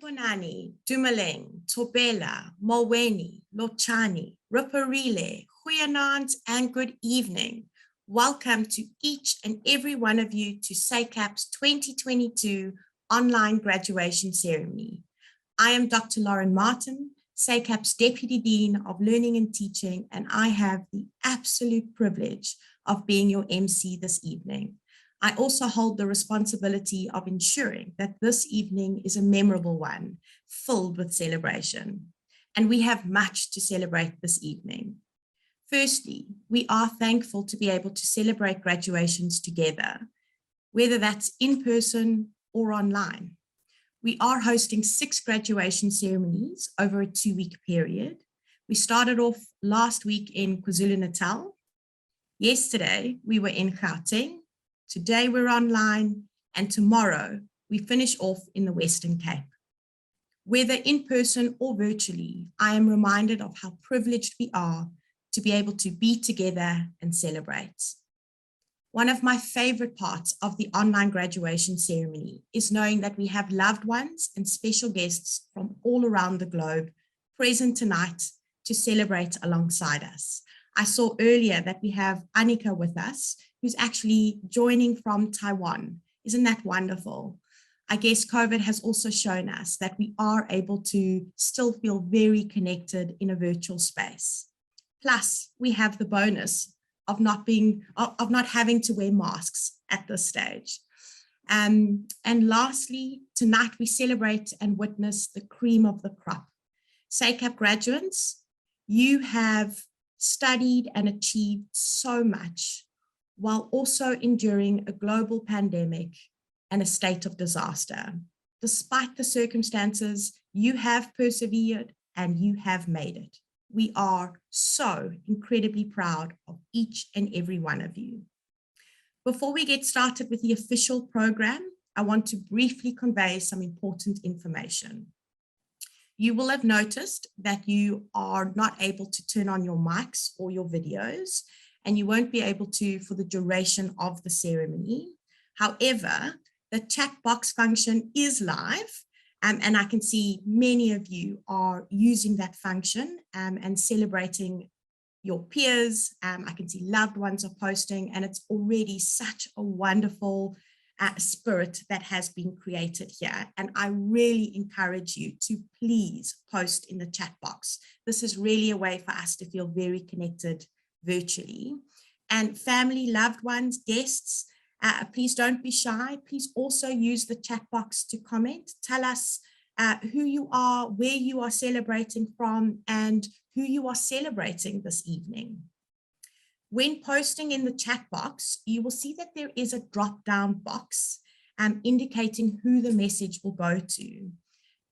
Bonani, Dumaleng, Tobela, Molweni, Lochani, Riparile, Huyanant, and good evening. Welcome to each and every one of you to SACAP's 2022 online graduation ceremony. I am Dr. Lauren Martin, SACAP's Deputy Dean of Learning and Teaching, and I have the absolute privilege of being your MC this evening. I also hold the responsibility of ensuring that this evening is a memorable one, filled with celebration. And we have much to celebrate this evening. Firstly, we are thankful to be able to celebrate graduations together, whether that's in person or online. We are hosting 6 graduation ceremonies over a 2-week period. We started off last week in KwaZulu-Natal. Yesterday, we were in Gauteng. Today we're online, and tomorrow we finish off in the Western Cape. Whether in person or virtually, I am reminded of how privileged we are to be able to be together and celebrate. One of my favorite parts of the online graduation ceremony is knowing that we have loved ones and special guests from all around the globe present tonight to celebrate alongside us. I saw earlier that we have Annika with us, who's actually joining from Taiwan. Isn't that wonderful? I guess COVID has also shown us that we are able to still feel very connected in a virtual space. Plus, we have the bonus of not having to wear masks at this stage. And lastly, tonight we celebrate and witness the cream of the crop. SACAP graduates, you have studied and achieved so much while also enduring a global pandemic and a state of disaster. Despite the circumstances, you have persevered and you have made it. We are so incredibly proud of each and every one of you. Before we get started with the official program, I want to briefly convey some important information. You will have noticed that you are not able to turn on your mics or your videos, and you won't be able to for the duration of the ceremony. However, the chat box function is live, and I can see many of you are using that function and celebrating your peers. I can see loved ones are posting, and it's already such a wonderful spirit that has been created here. And I really encourage you to please post in the chat box. This is really a way for us to feel very connected virtually. And family, loved ones, guests, please don't be shy. Please also use the chat box to comment. Tell us who you are, where you are celebrating from, and who you are celebrating this evening. When posting in the chat box, you will see that there is a drop-down box indicating who the message will go to.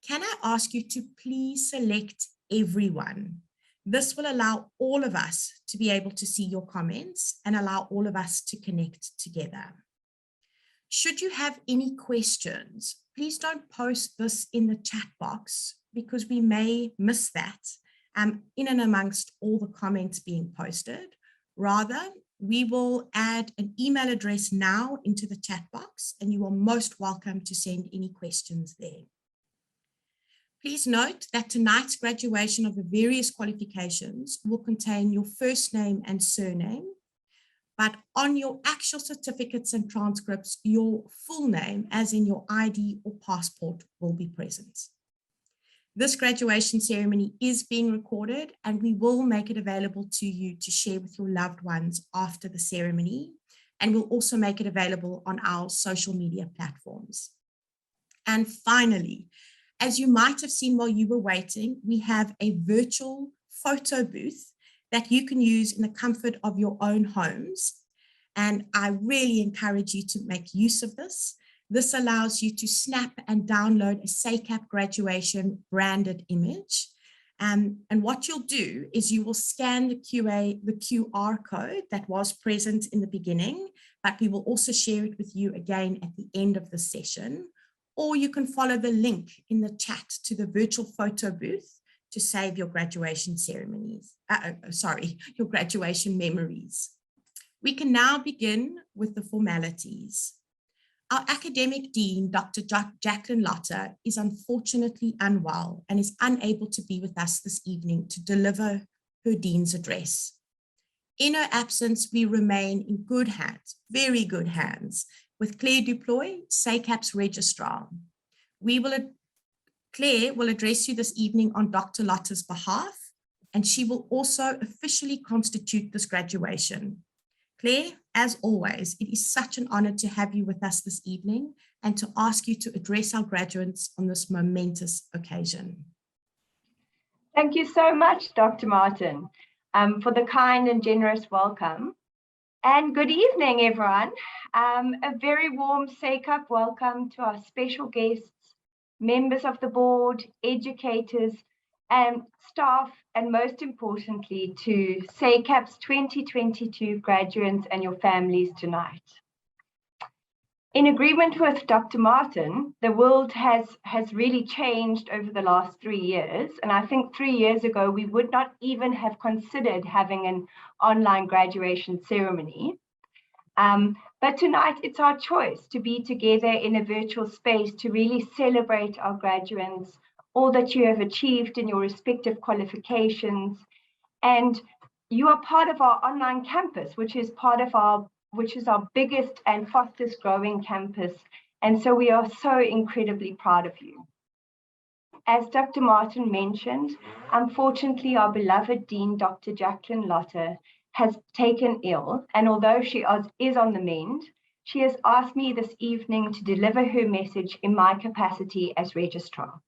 Can I ask you to please select everyone? This will allow all of us to be able to see your comments and allow all of us to connect together. Should you have any questions, please don't post this in the chat box because we may miss that in and amongst all the comments being posted. Rather, we will add an email address now into the chat box, and you are most welcome to send any questions there. Please note that tonight's graduation of the various qualifications will contain your first name and surname, but on your actual certificates and transcripts, your full name, as in your ID or passport, will be present. This graduation ceremony is being recorded, and we will make it available to you to share with your loved ones after the ceremony, and we'll also make it available on our social media platforms. And finally, as you might have seen while you were waiting, we have a virtual photo booth that you can use in the comfort of your own homes. And I really encourage you to make use of this. This allows you to snap and download a SACAP graduation branded image. And what you'll do is you will scan the QR code that was present in the beginning, but we will also share it with you again at the end of the session. Or you can follow the link in the chat to the virtual photo booth to save your graduation ceremonies, your graduation memories. We can now begin with the formalities. Our academic dean, Dr. Jacqueline Lotter, is unfortunately unwell and is unable to be with us this evening to deliver her dean's address. In her absence, we remain in good hands, very good hands, with Claire Duploy, SACAP's Registrar. Claire will address you this evening on Dr. Lotter's behalf, and she will also officially constitute this graduation. Claire, as always, it is such an honor to have you with us this evening and to ask you to address our graduates on this momentous occasion. Thank you so much, Dr. Martin, for the kind and generous welcome. And good evening, everyone. A very warm SACAP welcome to our special guests, members of the board, educators, and staff, and most importantly, to SACAP's 2022 graduates and your families tonight. In agreement with Dr. Martin, the world has really changed over the last 3 years. And I think 3 years ago, we would not even have considered having an online graduation ceremony. But tonight, it's our choice to be together in a virtual space to really celebrate our graduates, all that you have achieved in your respective qualifications. And you are part of our online campus, which is our biggest and fastest growing campus. And so we are so incredibly proud of you. As Dr. Martin mentioned, unfortunately, our beloved Dean, Dr. Jacqueline Lotter, has taken ill. And although she is on the mend, she has asked me this evening to deliver her message in my capacity as Registrar.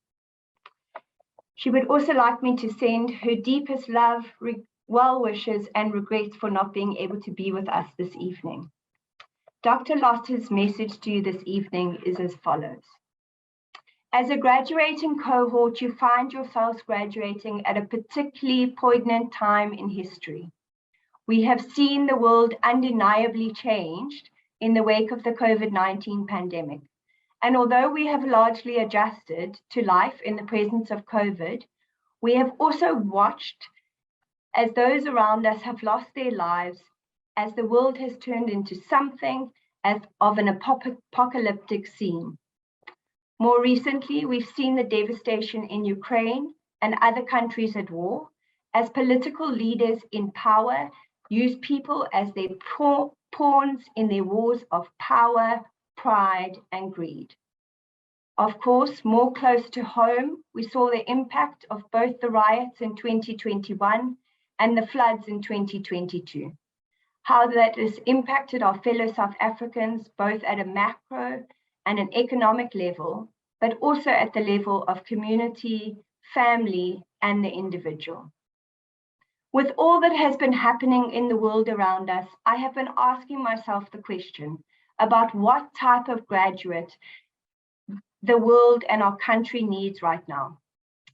She would also like me to send her deepest love, well wishes, and regrets for not being able to be with us this evening. Dr. Lotter's message to you this evening is as follows. As a graduating cohort, you find yourselves graduating at a particularly poignant time in history. We have seen the world undeniably changed in the wake of the COVID-19 pandemic. And although we have largely adjusted to life in the presence of COVID, we have also watched as those around us have lost their lives, as the world has turned into something of an apocalyptic scene. More recently, we've seen the devastation in Ukraine and other countries at war, as political leaders in power use people as their pawns in their wars of power, pride, and greed. Of course, more close to home, we saw the impact of both the riots in 2021 and the floods in 2022. How that has impacted our fellow South Africans, both at a macro and an economic level, but also at the level of community, family, and the individual. With all that has been happening in the world around us, I have been asking myself the question about what type of graduate the world and our country needs right now.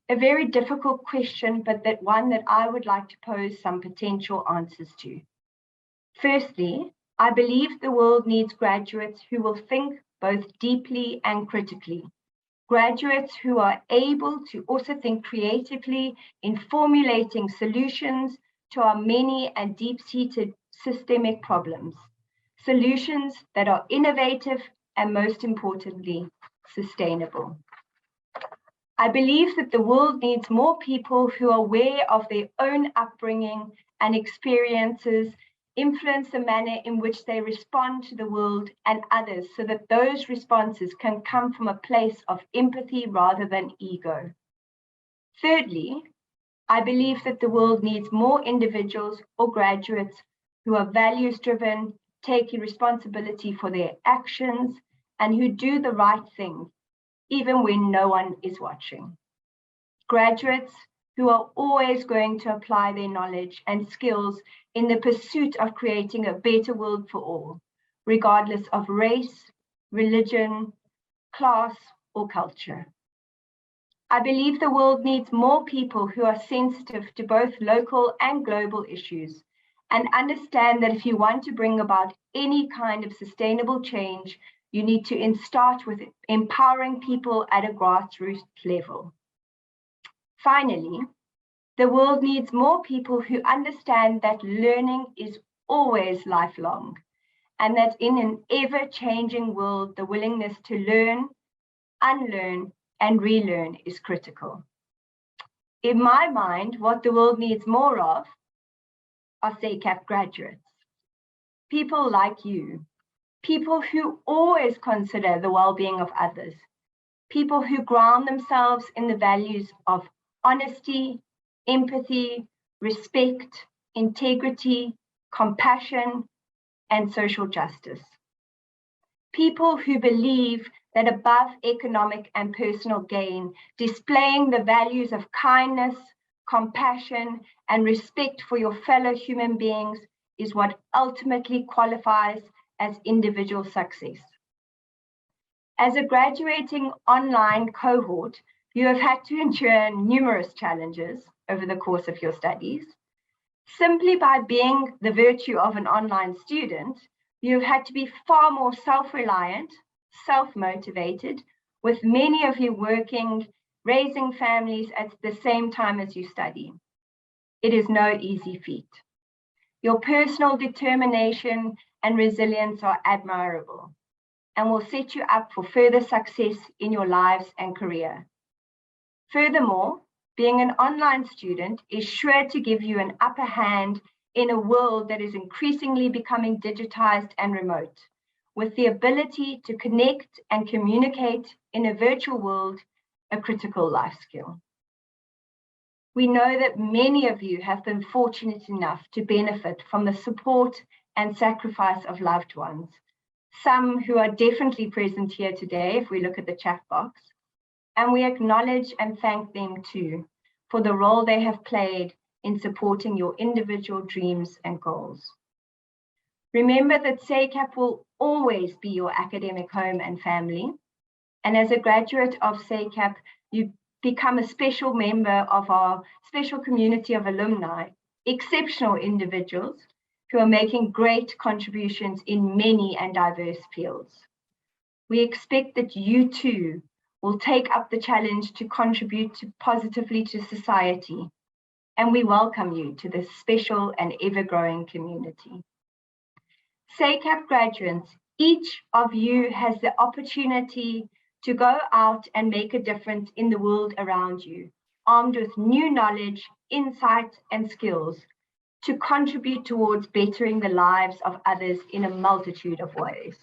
A very difficult question, but that one that I would like to pose some potential answers to. Firstly, I believe the world needs graduates who will think both deeply and critically. Graduates who are able to also think creatively in formulating solutions to our many and deep-seated systemic problems. Solutions that are innovative and, most importantly, sustainable. I believe that the world needs more people who are aware of their own upbringing and experiences, influence the manner in which they respond to the world and others, so that those responses can come from a place of empathy rather than ego. Thirdly, I believe that the world needs more individuals or graduates who are values-driven, taking responsibility for their actions, and who do the right thing, even when no one is watching. Graduates who are always going to apply their knowledge and skills in the pursuit of creating a better world for all, regardless of race, religion, class, or culture. I believe the world needs more people who are sensitive to both local and global issues and understand that if you want to bring about any kind of sustainable change, you need to start with empowering people at a grassroots level. Finally, the world needs more people who understand that learning is always lifelong and that in an ever-changing world, the willingness to learn, unlearn, and relearn is critical. In my mind, what the world needs more of are SACAP graduates. People like you, people who always consider the well-being of others, people who ground themselves in the values of honesty, empathy, respect, integrity, compassion, and social justice. People who believe that above economic and personal gain, displaying the values of kindness, compassion, and respect for your fellow human beings is what ultimately qualifies as individual success. As a graduating online cohort, you have had to endure numerous challenges over the course of your studies. Simply by being the virtue of an online student, you've had to be far more self-reliant, self-motivated, with many of you working, raising families at the same time as you study. It is no easy feat. Your personal determination and resilience are admirable and will set you up for further success in your lives and career. Furthermore, being an online student is sure to give you an upper hand in a world that is increasingly becoming digitized and remote, with the ability to connect and communicate in a virtual world, a critical life skill. We know that many of you have been fortunate enough to benefit from the support and sacrifice of loved ones, some who are definitely present here today if we look at the chat box, and we acknowledge and thank them too for the role they have played in supporting your individual dreams and goals. Remember that SACAP will always be your academic home and family, and as a graduate of SACAP, you become a special member of our special community of alumni, exceptional individuals who are making great contributions in many and diverse fields. We expect that you too will take up the challenge to contribute positively to society, and we welcome you to this special and ever-growing community. SACAP graduates, each of you has the opportunity to go out and make a difference in the world around you, armed with new knowledge, insight, and skills to contribute towards bettering the lives of others in a multitude of ways.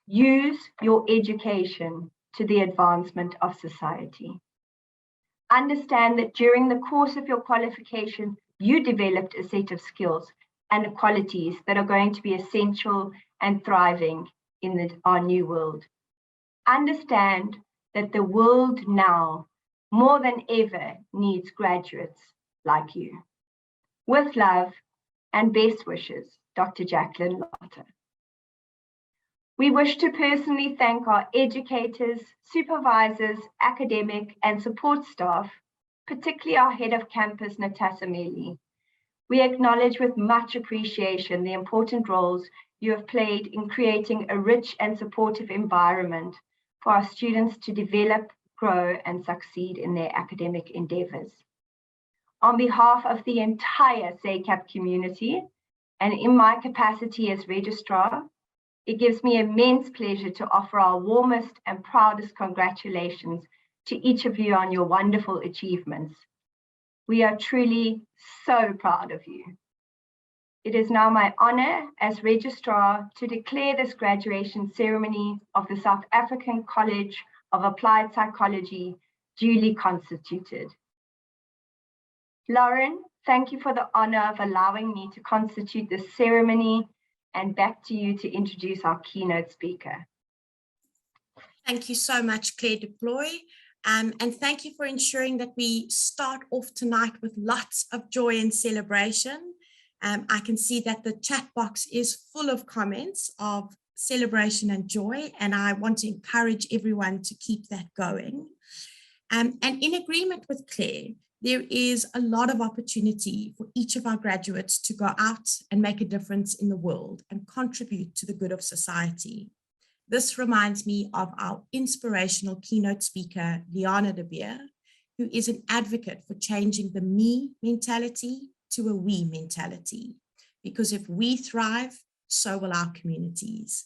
Use your education to the advancement of society. Understand that during the course of your qualification, you developed a set of skills and qualities that are going to be essential and thriving in our new world. Understand that the world now, more than ever, needs graduates like you. With love and best wishes, Dr. Jacqueline Lotter. We wish to personally thank our educators, supervisors, academic and support staff, particularly our head of campus, Natasha Meli. We acknowledge with much appreciation the important roles you have played in creating a rich and supportive environment for our students to develop, grow and succeed in their academic endeavors. On behalf of the entire SACAP community and in my capacity as Registrar, it gives me immense pleasure to offer our warmest and proudest congratulations to each of you on your wonderful achievements. We are truly so proud of you. It is now my honor as Registrar to declare this graduation ceremony of the South African College of Applied Psychology duly constituted. Lauren, thank you for the honor of allowing me to constitute this ceremony, and back to you to introduce our keynote speaker. Thank you so much, Claire Deploy. And thank you for ensuring that we start off tonight with lots of joy and celebration. I can see that the chat box is full of comments of celebration and joy, and I want to encourage everyone to keep that going. And in agreement with Claire, there is a lot of opportunity for each of our graduates to go out and make a difference in the world and contribute to the good of society. This reminds me of our inspirational keynote speaker, Liana de Beer, who is an advocate for changing the me mentality to a we mentality. Because if we thrive, so will our communities.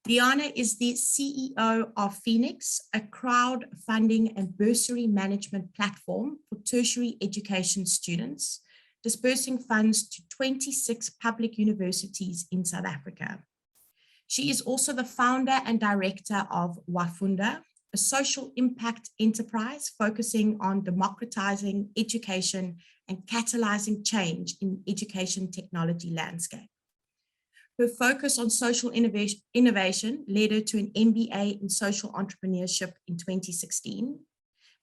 Liana is the CEO of Phoenix, a crowdfunding and bursary management platform for tertiary education students, dispersing funds to 26 public universities in South Africa. She is also the founder and director of Wafunda, a social impact enterprise focusing on democratizing education and catalyzing change in education technology landscape. Her focus on social innovation led her to an MBA in social entrepreneurship in 2016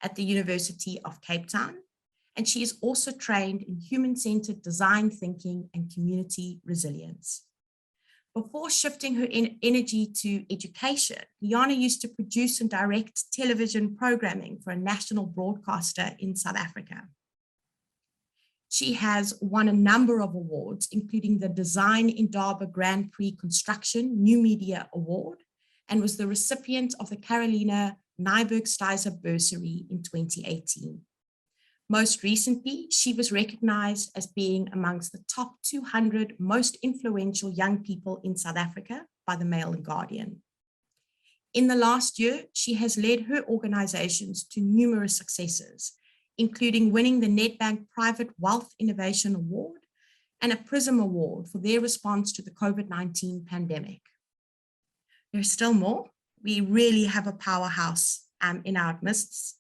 at the University of Cape Town, and she is also trained in human-centered design thinking and community resilience. Before shifting her energy to education, Liana used to produce and direct television programming for a national broadcaster in South Africa. She has won a number of awards, including the Design Indaba Grand Prix Construction New Media Award, and was the recipient of the Carolina Nyberg-Steiser Bursary in 2018. Most recently, she was recognized as being amongst the top 200 most influential young people in South Africa by the Mail and Guardian. In the last year, she has led her organizations to numerous successes, including winning the Nedbank Private Wealth Innovation Award and a PRISM Award for their response to the COVID-19 pandemic. There's still more. We really have a powerhouse in our midst.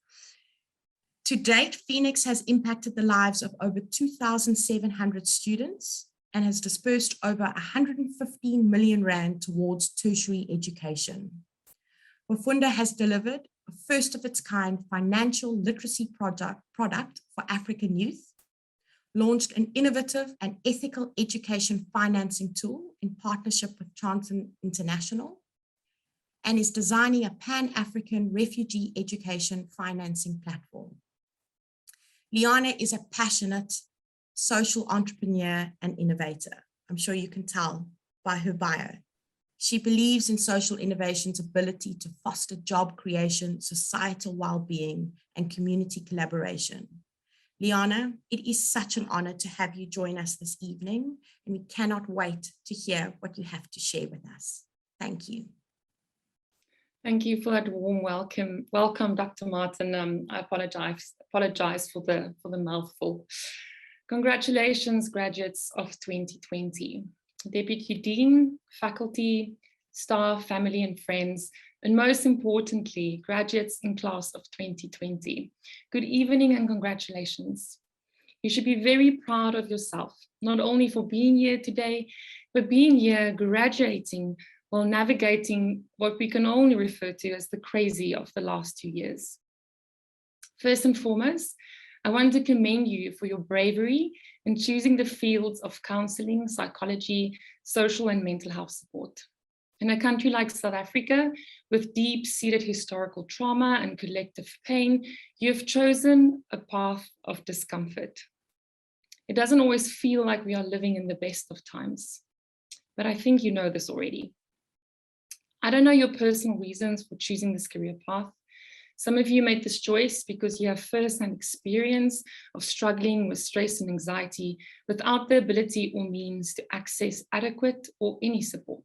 To date, Phoenix has impacted the lives of over 2,700 students and has dispersed over 115 million rand towards tertiary education. Wafunda has delivered a first of its kind financial literacy product for African youth, launched an innovative and ethical education financing tool in partnership with Transon International, and is designing a Pan-African refugee education financing platform. Liana is a passionate social entrepreneur and innovator. I'm sure you can tell by her bio. She believes in social innovation's ability to foster job creation, societal well-being, and community collaboration. Liana, it is such an honor to have you join us this evening, and we cannot wait to hear what you have to share with us. Thank you. Thank you for that warm welcome. Welcome, Dr. Martin. I apologize for the mouthful. Congratulations, graduates of 2020. Deputy Dean, faculty, staff, family and friends, and most importantly, graduates in class of 2020. Good evening and congratulations. You should be very proud of yourself, not only for being here today, but being here graduating while navigating what we can only refer to as the crazy of the last 2 years. First and foremost, I want to commend you for your bravery in choosing the fields of counseling, psychology, social and mental health support. In a country like South Africa, with deep-seated historical trauma and collective pain, you have chosen a path of discomfort. It doesn't always feel like we are living in the best of times, but I think you know this already. I don't know your personal reasons for choosing this career path. Some of you made this choice because you have first-hand experience of struggling with stress and anxiety without the ability or means to access adequate or any support.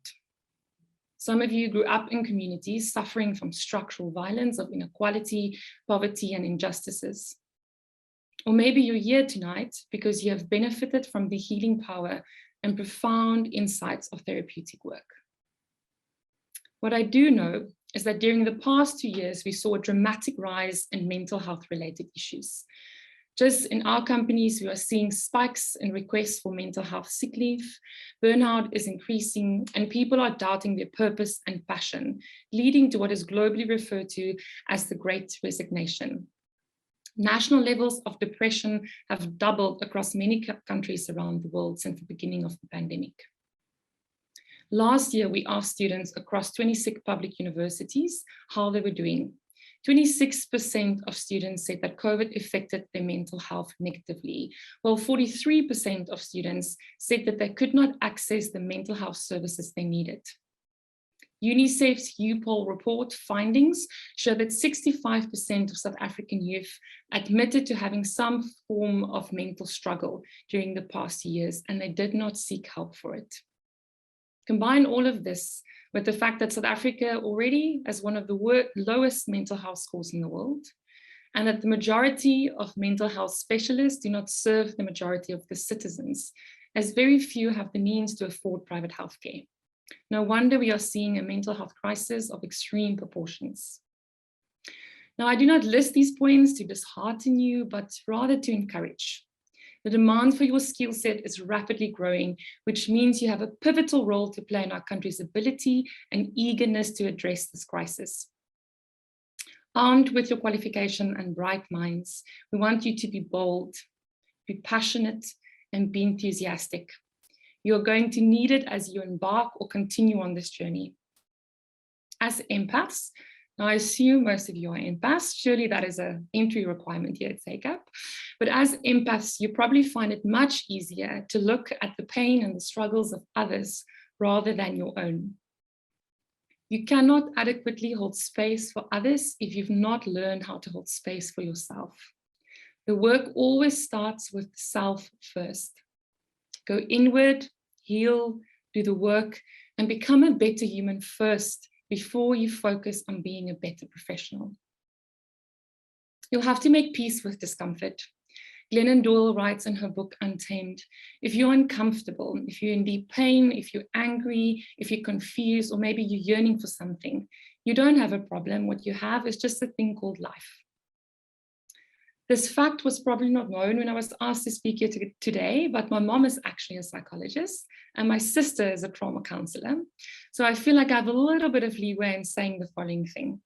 Some of you grew up in communities suffering from structural violence of inequality, poverty, and injustices. Or maybe you're here tonight because you have benefited from the healing power and profound insights of therapeutic work. What I do know is that during the past 2 years, we saw a dramatic rise in mental health related issues. Just in our companies, we are seeing spikes in requests for mental health sick leave, burnout is increasing, and people are doubting their purpose and passion, leading to what is globally referred to as the Great Resignation. National levels of depression have doubled across many countries around the world since the beginning of the pandemic. Last year, we asked students across 26 public universities how they were doing. 26% of students said that COVID affected their mental health negatively, while 43% of students said that they could not access the mental health services they needed. UNICEF's YouPoll report findings show that 65% of South African youth admitted to having some form of mental struggle during the past years, and they did not seek help for it. Combine all of this with the fact that South Africa already has one of the lowest mental health scores in the world, and that the majority of mental health specialists do not serve the majority of the citizens, as very few have the means to afford private healthcare. No wonder we are seeing a mental health crisis of extreme proportions. Now, I do not list these points to dishearten you, but rather to encourage. The demand for your skill set is rapidly growing, which means you have a pivotal role to play in our country's ability and eagerness to address this crisis. Armed with your qualification and bright minds, we want you to be bold, be passionate, and be enthusiastic. You're going to need it as you embark or continue on this journey. As empaths, now I assume most of you are empaths, surely that is an entry requirement here at SACAP, but as empaths, you probably find it much easier to look at the pain and the struggles of others rather than your own. You cannot adequately hold space for others if you've not learned how to hold space for yourself. The work always starts with self first. Go inward, heal, do the work, and become a better human first before you focus on being a better professional. You'll have to make peace with discomfort. Glennon Doyle writes in her book, Untamed, if you're uncomfortable, if you're in deep pain, if you're angry, if you're confused, or maybe you're yearning for something, you don't have a problem. What you have is just a thing called life. This fact was probably not known when I was asked to speak here today, but my mom is actually a psychologist and my sister is a trauma counselor. So I feel like I have a little bit of leeway in saying the following thing.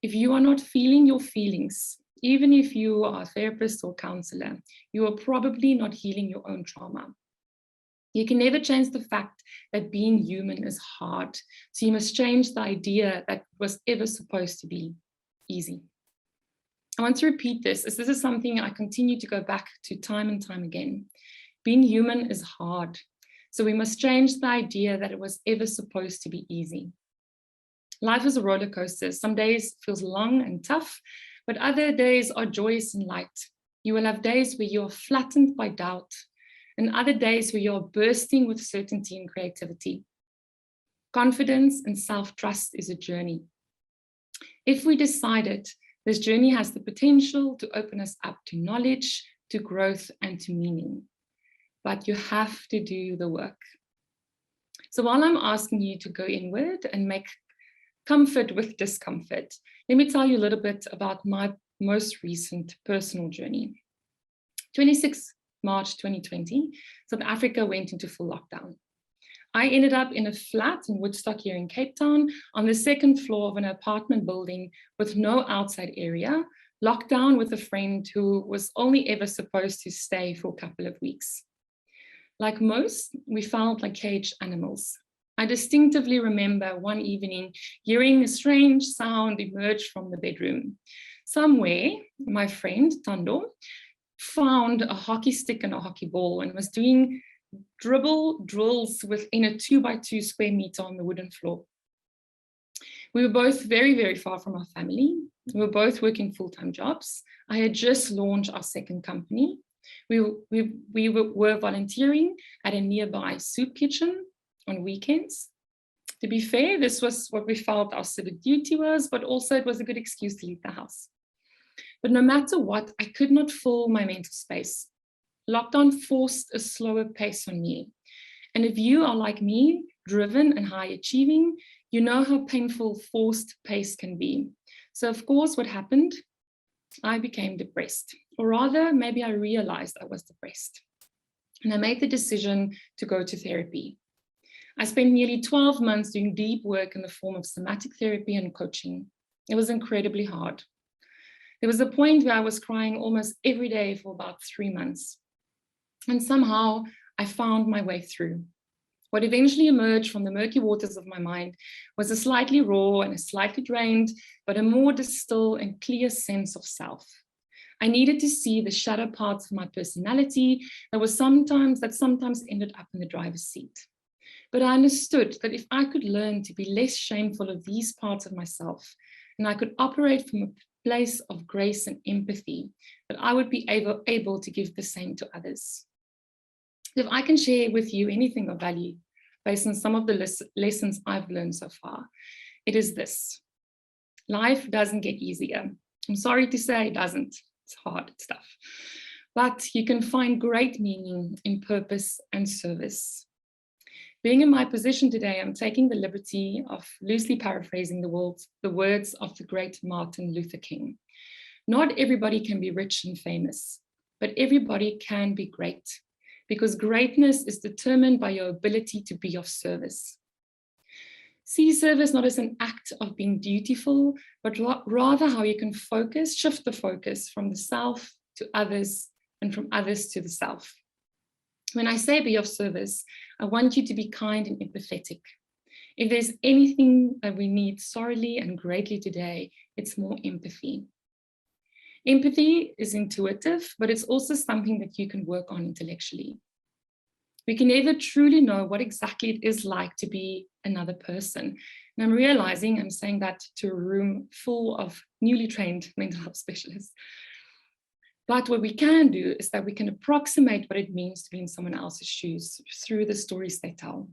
If you are not feeling your feelings, even if you are a therapist or counselor, you are probably not healing your own trauma. You can never change the fact that being human is hard. So you must change the idea that it was ever supposed to be easy. I want to repeat this, as this is something I continue to go back to time and time again. Being human is hard. So we must change the idea that it was ever supposed to be easy. Life is a roller coaster. Some days feels long and tough, but other days are joyous and light. You will have days where you're flattened by doubt, and other days where you're bursting with certainty and creativity. Confidence and self-trust is a journey. If we decide it, this journey has the potential to open us up to knowledge, to growth, and to meaning. But you have to do the work. So while I'm asking you to go inward and make comfort with discomfort, let me tell you a little bit about my most recent personal journey. 26 March 2020, South Africa went into full lockdown. I ended up in a flat in Woodstock here in Cape Town on the second floor of an apartment building with no outside area, locked down with a friend who was only ever supposed to stay for a couple of weeks. Like most, we felt like caged animals. I distinctively remember one evening hearing a strange sound emerge from the bedroom. Somewhere, my friend, Tando, found a hockey stick and a hockey ball and was doing dribble drills within a 2x2 square meter on the wooden floor. We were both very, very far from our family. We were both working full-time jobs. I had just launched our second company. We were volunteering at a nearby soup kitchen on weekends. To be fair, this was what we felt our civic duty was, but also it was a good excuse to leave the house. But no matter what, I could not fill my mental space. Lockdown forced a slower pace on me. And if you are like me, driven and high achieving, you know how painful forced pace can be. So of course, what happened? I became depressed, or rather, maybe I realized I was depressed. And I made the decision to go to therapy. I spent nearly 12 months doing deep work in the form of somatic therapy and coaching. It was incredibly hard. There was a point where I was crying almost every day for about 3 months. And somehow I found my way through. What eventually emerged from the murky waters of my mind was a slightly raw and a slightly drained, but a more distilled and clear sense of self. I needed to see the shadow parts of my personality that sometimes ended up in the driver's seat. But I understood that if I could learn to be less shameful of these parts of myself, and I could operate from a place of grace and empathy, that I would be able to give the same to others. If I can share with you anything of value, based on some of the lessons I've learned so far. It is this: life doesn't get easier. I'm sorry to say it doesn't. It's hard stuff. But you can find great meaning in purpose and service. Being in my position today, I'm taking the liberty of loosely paraphrasing the words of the great Martin Luther King. Not everybody can be rich and famous, but everybody can be great, because greatness is determined by your ability to be of service. See service not as an act of being dutiful, but rather how you can shift the focus from the self to others and from others to the self. When I say be of service, I want you to be kind and empathetic. If there's anything that we need sorely and greatly today, it's more empathy. Empathy is intuitive, but it's also something that you can work on intellectually. We can never truly know what exactly it is like to be another person. And I'm realizing I'm saying that to a room full of newly trained mental health specialists. But what we can do is that we can approximate what it means to be in someone else's shoes through the stories they tell.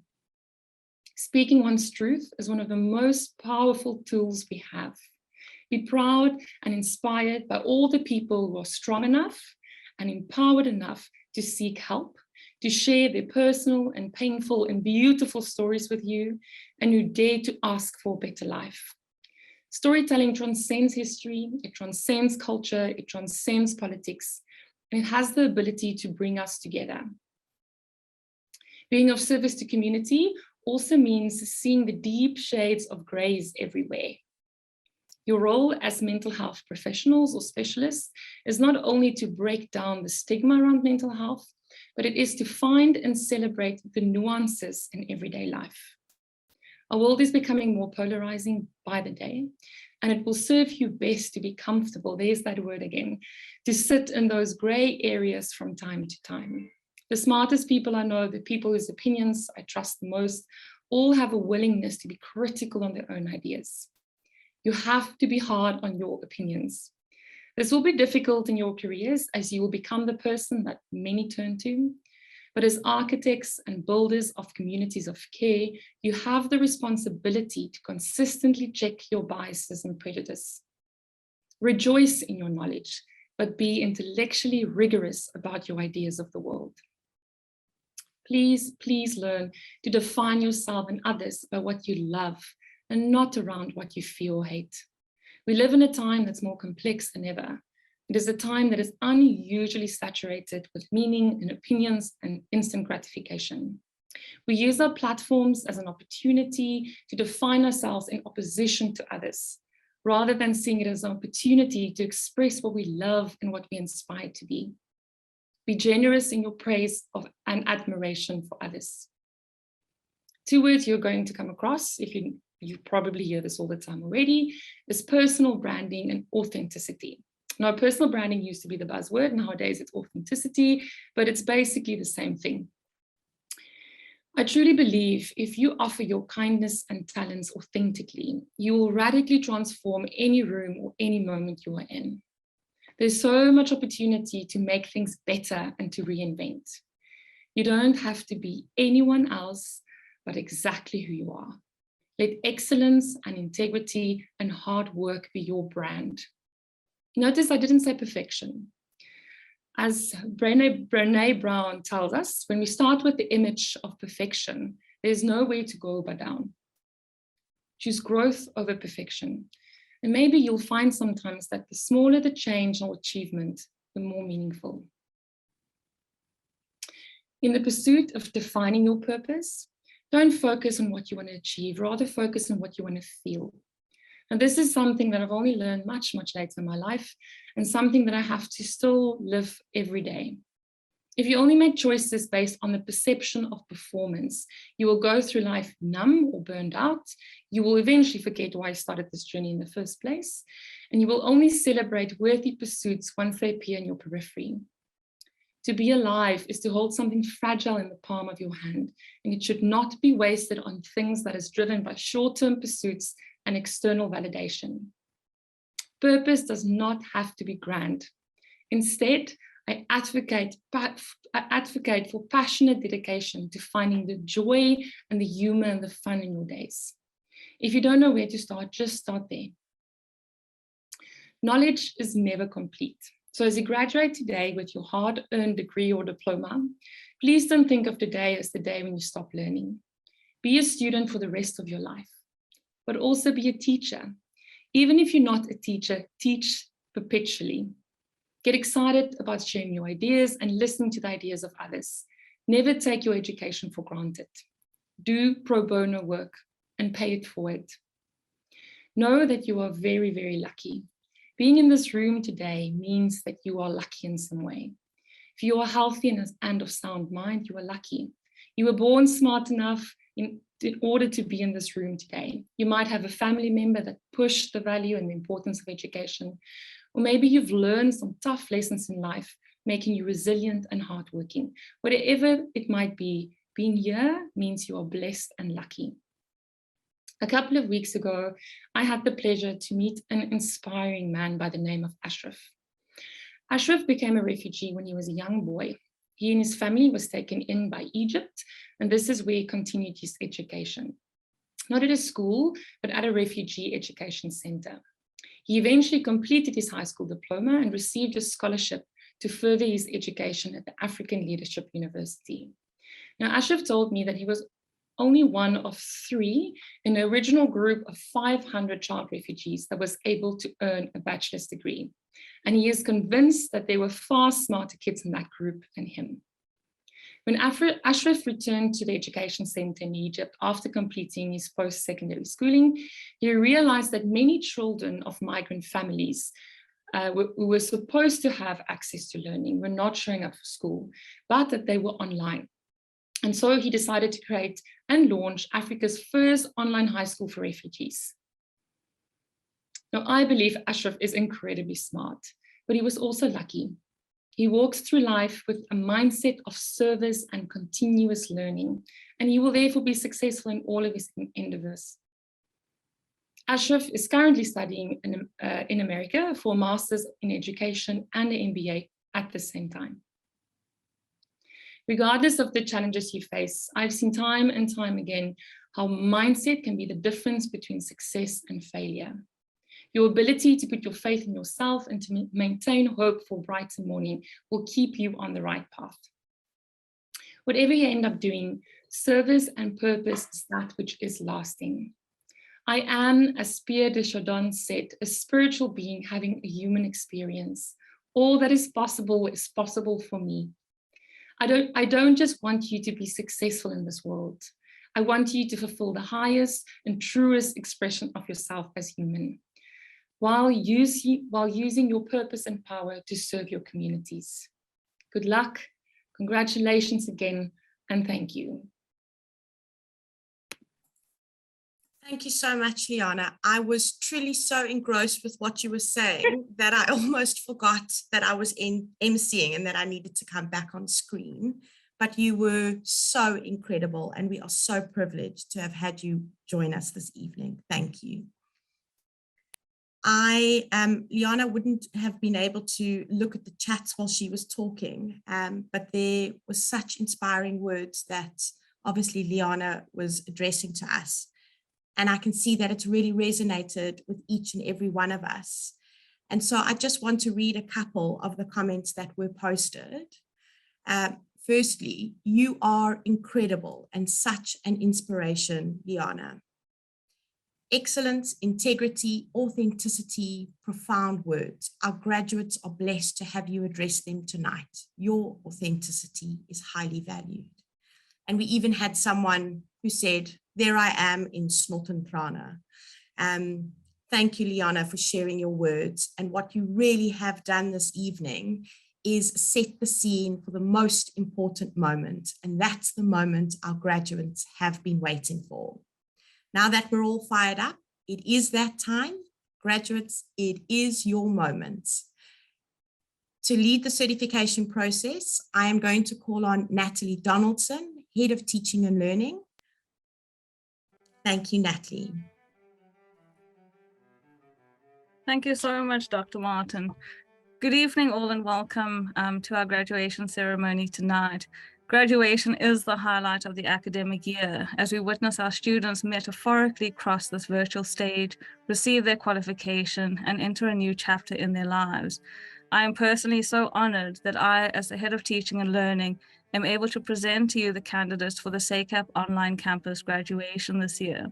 Speaking one's truth is one of the most powerful tools we have. Be proud and inspired by all the people who are strong enough and empowered enough to seek help, to share their personal and painful and beautiful stories with you, and who dare to ask for a better life. Storytelling transcends history, it transcends culture, it transcends politics, and it has the ability to bring us together. Being of service to community also means seeing the deep shades of grays everywhere. Your role as mental health professionals or specialists is not only to break down the stigma around mental health, but it is to find and celebrate the nuances in everyday life. Our world is becoming more polarizing by the day, and it will serve you best to be comfortable, there's that word again, to sit in those gray areas from time to time. The smartest people I know, the people whose opinions I trust the most, all have a willingness to be critical on their own ideas. You have to be hard on your opinions. This will be difficult in your careers as you will become the person that many turn to. But as architects and builders of communities of care, you have the responsibility to consistently check your biases and prejudice. Rejoice in your knowledge, but be intellectually rigorous about your ideas of the world. Please, please learn to define yourself and others by what you love and not around what you fear or hate. We live in a time that's more complex than ever. It is a time that is unusually saturated with meaning and opinions and instant gratification. We use our platforms as an opportunity to define ourselves in opposition to others, rather than seeing it as an opportunity to express what we love and what we inspire to be. Be generous in your praise of and admiration for others. 2 words you're going to come across, if you probably hear this all the time already, is personal branding and authenticity. Now, personal branding used to be the buzzword. Nowadays, it's authenticity, but it's basically the same thing. I truly believe if you offer your kindness and talents authentically, you will radically transform any room or any moment you are in. There's so much opportunity to make things better and to reinvent. You don't have to be anyone else, but exactly who you are. Let excellence and integrity and hard work be your brand. Notice I didn't say perfection. As Brené Brown tells us, when we start with the image of perfection, there's nowhere to go but down. Choose growth over perfection. And maybe you'll find sometimes that the smaller the change or achievement, the more meaningful. In the pursuit of defining your purpose, don't focus on what you want to achieve, rather focus on what you want to feel. And this is something that I've only learned much, much later in my life, and something that I have to still live every day. If you only make choices based on the perception of performance, you will go through life numb or burned out. You will eventually forget why you started this journey in the first place, and you will only celebrate worthy pursuits once they appear in your periphery. To be alive is to hold something fragile in the palm of your hand, and it should not be wasted on things that is driven by short-term pursuits and external validation. Purpose does not have to be grand. Instead, I advocate for passionate dedication to finding the joy and the humor and the fun in your days. If you don't know where to start, just start there. Knowledge is never complete. So as you graduate today with your hard-earned degree or diploma, please don't think of today as the day when you stop learning. Be a student for the rest of your life, but also be a teacher. Even if you're not a teacher, teach perpetually. Get excited about sharing your ideas and listening to the ideas of others. Never take your education for granted. Do pro bono work and pay it forward. Know that you are very, very lucky. Being in this room today means that you are lucky in some way. If you are healthy and of sound mind, you are lucky. You were born smart enough in order to be in this room today. You might have a family member that pushed the value and the importance of education, or maybe you've learned some tough lessons in life, making you resilient and hardworking. Whatever it might be, being here means you are blessed and lucky. A couple of weeks ago, I had the pleasure to meet an inspiring man by the name of Ashraf. Ashraf became a refugee when he was a young boy. He and his family was taken in by Egypt, and this is where he continued his education. Not at a school, but at a refugee education center. He eventually completed his high school diploma and received a scholarship to further his education at the African Leadership University. Now, Ashraf told me that he was only one of 3 in an original group of 500 child refugees that was able to earn a bachelor's degree. And he is convinced that there were far smarter kids in that group than him. When Ashraf returned to the education center in Egypt after completing his post-secondary schooling, he realized that many children of migrant families who were supposed to have access to learning were not showing up for school, but that they were online. And so he decided to create and launch Africa's first online high school for refugees. Now, I believe Ashraf is incredibly smart, but he was also lucky. He walks through life with a mindset of service and continuous learning, and he will therefore be successful in all of his endeavors. Ashraf is currently studying in America for a master's in education and an MBA at the same time. Regardless of the challenges you face, I've seen time and time again how mindset can be the difference between success and failure. Your ability to put your faith in yourself and to maintain hope for a brighter morning will keep you on the right path. Whatever you end up doing, service and purpose is that which is lasting. I am, as Pierre de Chardin said, a spiritual being having a human experience. All that is possible for me. I don't just want you to be successful in this world. I want you to fulfill the highest and truest expression of yourself as human, while using your purpose and power to serve your communities. Good luck, congratulations again, and thank you. Thank you so much, Liana. I was truly so engrossed with what you were saying that I almost forgot that I was emceeing and that I needed to come back on screen. But you were so incredible, and we are so privileged to have had you join us this evening. Thank you. Liana wouldn't have been able to look at the chats while she was talking, but there was such inspiring words that obviously Liana was addressing to us. And I can see that it's really resonated with each and every one of us. And so I just want to read a couple of the comments that were posted. Firstly, you are incredible and such an inspiration, Liana. Excellence, integrity, authenticity, profound words. Our graduates are blessed to have you address them tonight. Your authenticity is highly valued. And we even had someone who said, there I am in Snottentrana. Thank you, Liana, for sharing your words. And what you really have done this evening is set the scene for the most important moment. And that's the moment our graduates have been waiting for. Now that we're all fired up, it is that time. Graduates, it is your moment. To lead the certification process, I am going to call on Natalie Donaldson, Head of Teaching and Learning. Thank you, Natalie. Thank you so much, Dr. Martin. Good evening all and welcome to our graduation ceremony tonight. Graduation is the highlight of the academic year as we witness our students metaphorically cross this virtual stage, receive their qualification and enter a new chapter in their lives. I am personally so honored that I, as the head of teaching and learning, am able to present to you the candidates for the SACAP online campus graduation this year.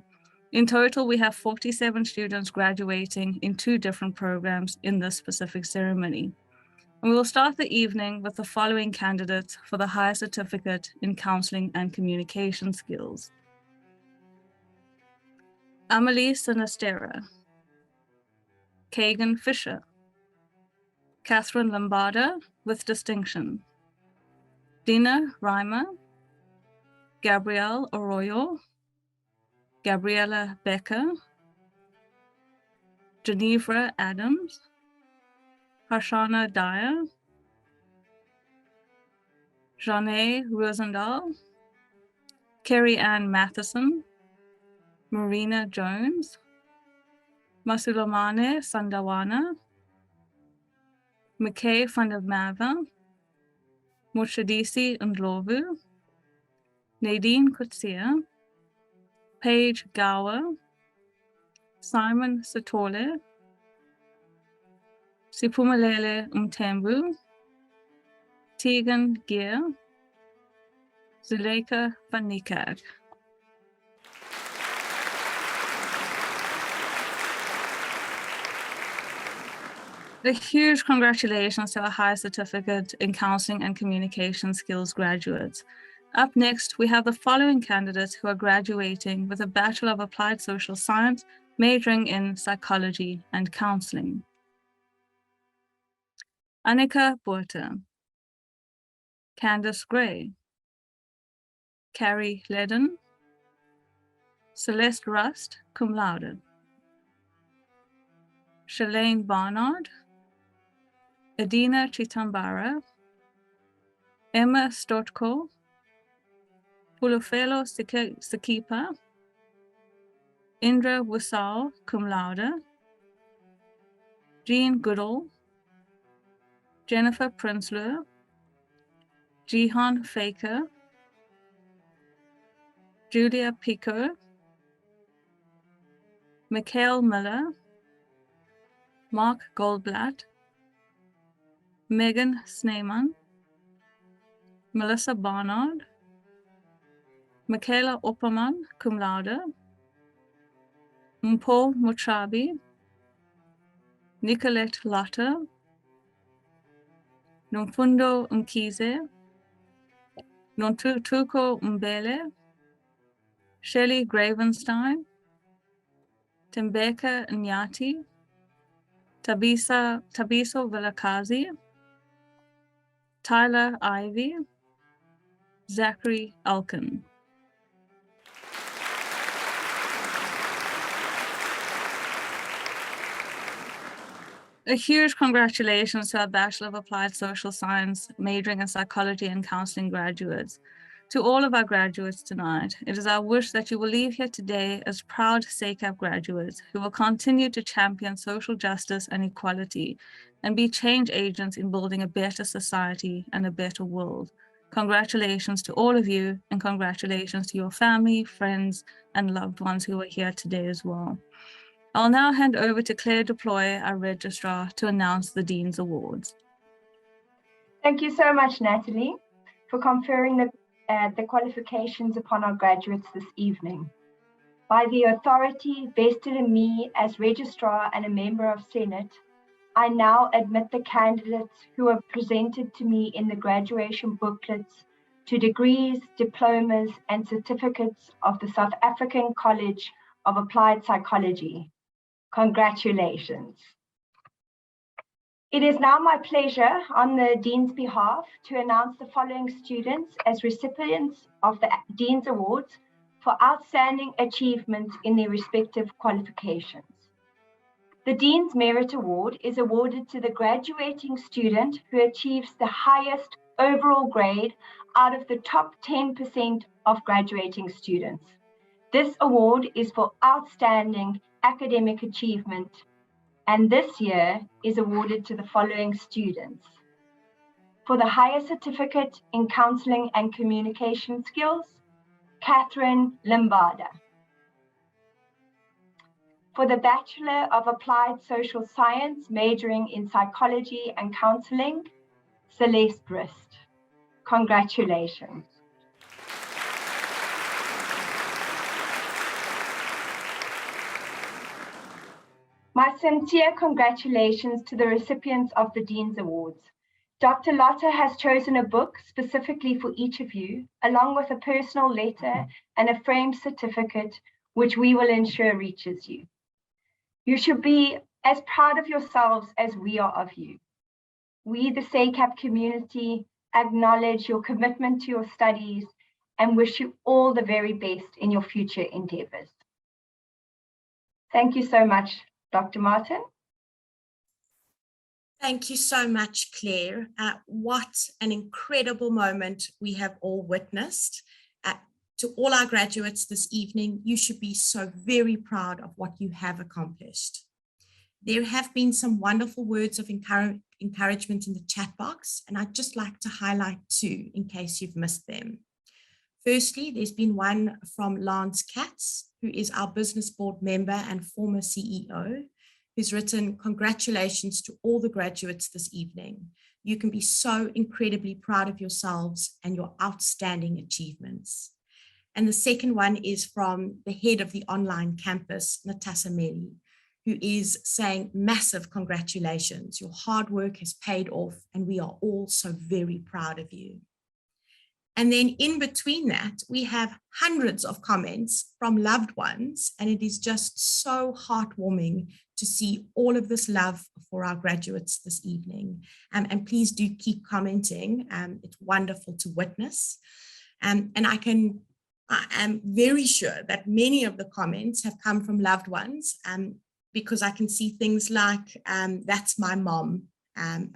In total, we have 47 students graduating in 2 different programs in this specific ceremony. And we will start the evening with the following candidates for the higher certificate in counseling and communication skills. Amelie Sinistera, Kagan Fisher, Catherine Lombarda with distinction, Dina Reimer, Gabrielle Arroyo, Gabriela Becker, Genevra Adams, Harshana Dyer, Janae Rosendahl, Kerry Ann Matheson, Marina Jones, Masulamane Sandawana, McKay van der Merwe, Moshadisi Ndlovu, Nadine Kutsia, Paige Gower, Simon Satole, Sipumelele Mtembu, Tegan Gear, Zuleika van Niekerk. A huge congratulations to our higher certificate in counseling and communication skills graduates. Up next, we have the following candidates who are graduating with a Bachelor of Applied Social Science, majoring in psychology and counseling. Annika Boerter, Candace Gray, Carrie Ledden, Celeste Rust, cum laude, Shalane Barnard, Adina Chitambara, Emma Stotko, Pulofelo Sikipa, Indra Wisal, cum laude, Jean Goodall, Jennifer Prinsloo, Jihan Faker, Julia Pico, Mikhail Miller, Mark Goldblatt, Megan Sneyman, Melissa Barnard, Michaela Opperman, cum laude, Mpo Muchabi, Nicolette Lotter, Nomfundo Mkize, Nontutuko Mbele, Shelley Gravenstein, Tembeka Nyati, Tabiso Vilakazi, Tyler Ivy, Zachary Alkin. A huge congratulations to our Bachelor of Applied Social Science, majoring in psychology and counseling graduates. To all of our graduates tonight, it is our wish that you will leave here today as proud SACAP graduates who will continue to champion social justice and equality and be change agents in building a better society and a better world. Congratulations to all of you, and congratulations to your family, friends, and loved ones who are here today as well. I'll now hand over to Claire Deploy, our Registrar, to announce the Dean's Awards. Thank you so much, Natalie, for conferring the qualifications upon our graduates this evening. By the authority vested in me as Registrar and a member of Senate, I now admit the candidates who are presented to me in the graduation booklets to degrees, diplomas, and certificates of the South African College of Applied Psychology. Congratulations. It is now my pleasure on the Dean's behalf to announce the following students as recipients of the Dean's Awards for outstanding achievements in their respective qualifications. The Dean's Merit Award is awarded to the graduating student who achieves the highest overall grade out of the top 10% of graduating students. This award is for outstanding academic achievement and this year is awarded to the following students. For the Higher Certificate in Counseling and Communication Skills, Catherine Limbada. For the Bachelor of Applied Social Science, majoring in Psychology and Counseling, Celeste Brist. Congratulations. My sincere congratulations to the recipients of the Dean's Awards. Dr. Lotta has chosen a book specifically for each of you, along with a personal letter and a framed certificate, which we will ensure reaches you. You should be as proud of yourselves as we are of you. We, the SACAP community, acknowledge your commitment to your studies and wish you all the very best in your future endeavors. Thank you so much, Dr. Martin. Thank you so much, Claire. What an incredible moment we have all witnessed. To all our graduates this evening, you should be so very proud of what you have accomplished. There have been some wonderful words of encouragement in the chat box, and I'd just like to highlight two in case you've missed them. Firstly, there's been one from Lance Katz, who is our business board member and former CEO, who's written, "Congratulations to all the graduates this evening. You can be so incredibly proud of yourselves and your outstanding achievements." And the second one is from the head of the online campus, Natasha Meli, who is saying, "Massive congratulations. Your hard work has paid off and we are all so very proud of you." And then in between that, we have hundreds of comments from loved ones, and it is just so heartwarming to see all of this love for our graduates this evening. And please do keep commenting. It's wonderful to witness. And I am very sure that many of the comments have come from loved ones, because I can see things like, "That's my mom,"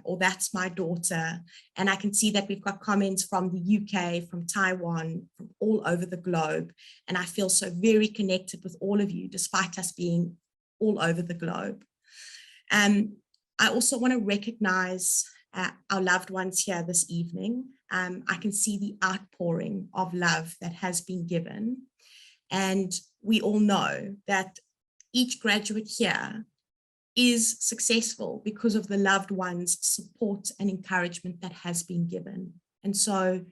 or "That's my daughter." And I can see that we've got comments from the UK, from Taiwan, from all over the globe. And I feel so very connected with all of you, despite us being all over the globe. I also want to recognize our loved ones here this evening. I can see the outpouring of love that has been given. And we all know that each graduate here is successful because of the loved ones' support and encouragement that has been given. And so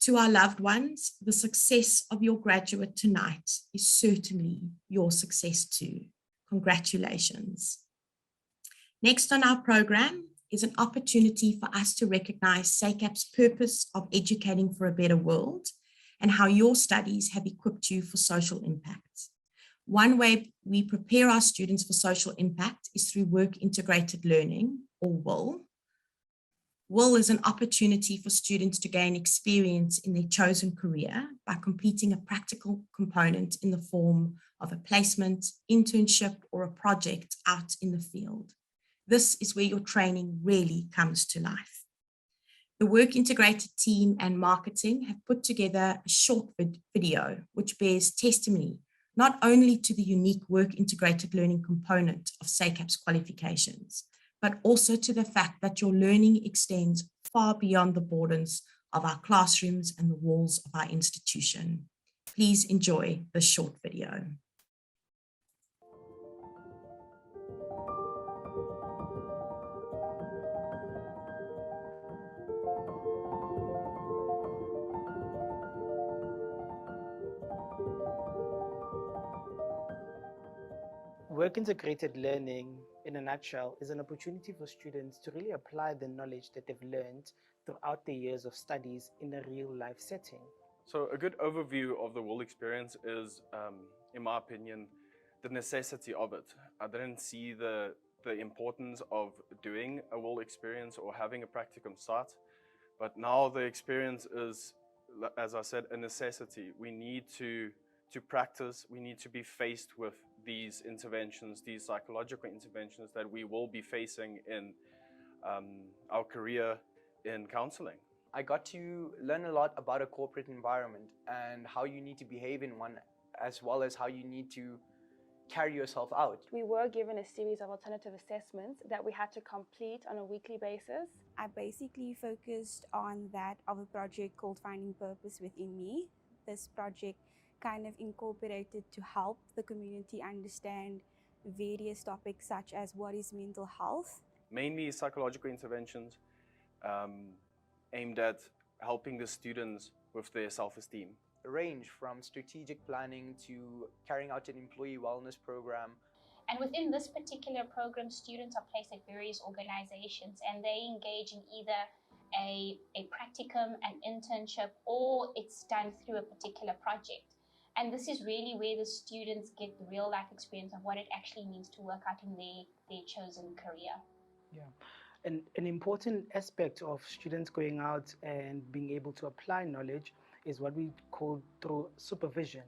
to our loved ones, the success of your graduate tonight is certainly your success too. Congratulations. Next on our program is an opportunity for us to recognize SACAP's purpose of educating for a better world and how your studies have equipped you for social impact. One way we prepare our students for social impact is through work integrated learning, or WIL. WIL is an opportunity for students to gain experience in their chosen career by completing a practical component in the form of a placement, internship, or a project out in the field. This is where your training really comes to life. The Work Integrated team and marketing have put together a short video which bears testimony not only to the unique work integrated learning component of SACAP's qualifications, but also to the fact that your learning extends far beyond the borders of our classrooms and the walls of our institution. Please enjoy this short video. Work-integrated learning, in a nutshell, is an opportunity for students to really apply the knowledge that they've learned throughout their years of studies in a real-life setting. So a good overview of the WIL experience is, in my opinion, the necessity of it. I didn't see the importance of doing a WIL experience or having a practicum start, but now the experience is, as I said, a necessity. We need to practice, we need to be faced with these interventions, these psychological interventions that we will be facing in our career in counseling. I got to learn a lot about a corporate environment and how you need to behave in one, as well as how you need to carry yourself out. We were given a series of alternative assessments that we had to complete on a weekly basis. I basically focused on that of a project called Finding Purpose Within Me. This project kind of incorporated to help the community understand various topics such as what is mental health. Mainly psychological interventions aimed at helping the students with their self-esteem. Range from strategic planning to carrying out an employee wellness program. And within this particular program, students are placed at various organizations and they engage in either a practicum, an internship, or it's done through a particular project. And this is really where the students get the real life experience of what it actually means to work out in their chosen career. Yeah. And an important aspect of students going out and being able to apply knowledge is what we call through supervision.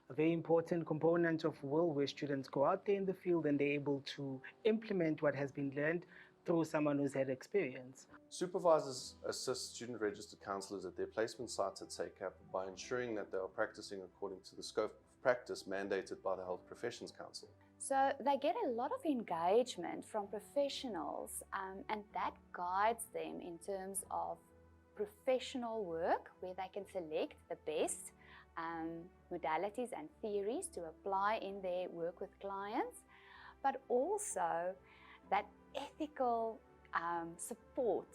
A very important component of WIL, where students go out there in the field and they're able to implement what has been learned through someone who's had experience. Supervisors assist student registered counsellors at their placement sites at SACAP by ensuring that they are practicing according to the scope of practice mandated by the Health Professions Council. So they get a lot of engagement from professionals and that guides them in terms of professional work where they can select the best modalities and theories to apply in their work with clients, but also that ethical support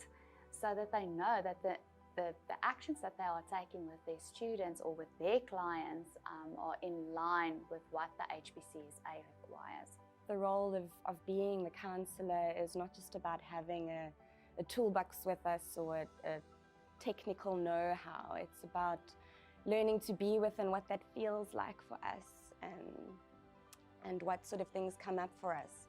so that they know that the actions that they are taking with their students or with their clients are in line with what the HPCSA requires. The role of being the counsellor is not just about having a toolbox with us or a technical know-how. It's about learning to be with and what that feels like for us and what sort of things come up for us.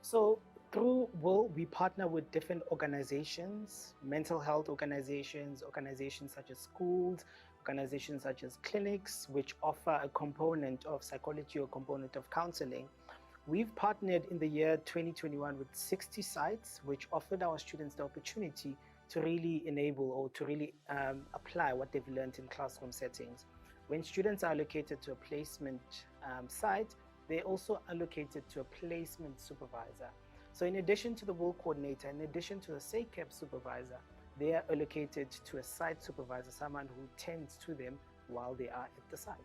So through WIL, we partner with different organizations, mental health organizations, organizations such as schools, organizations such as clinics, which offer a component of psychology or component of counseling. We've partnered in the year 2021 with 60 sites, which offered our students the opportunity to really enable or to really apply what they've learned in classroom settings. When students are allocated to a placement site, they're also allocated to a placement supervisor. So in addition to the WIL coordinator, in addition to the SACAP supervisor, they are allocated to a site supervisor, someone who tends to them while they are at the site.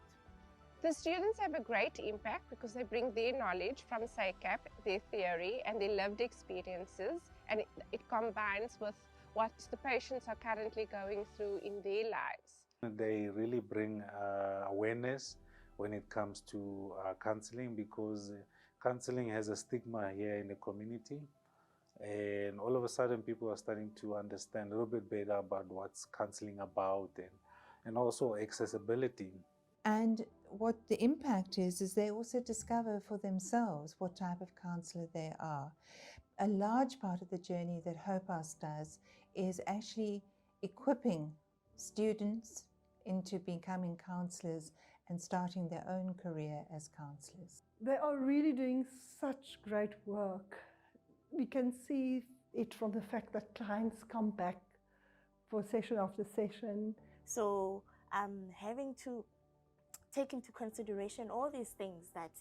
The students have a great impact because they bring their knowledge from SACAP, their theory and their lived experiences, and it combines with what the patients are currently going through in their lives. They really bring awareness when it comes to counseling, because counseling has a stigma here in the community, and all of a sudden people are starting to understand a little bit better about what's counseling about and also accessibility. And what the impact is they also discover for themselves what type of counsellor they are. A large part of the journey that HOPAS does is actually equipping students into becoming counsellors and starting their own career as counsellors. They are really doing such great work. We can see it from the fact that clients come back for session after session. So having to take into consideration all these things that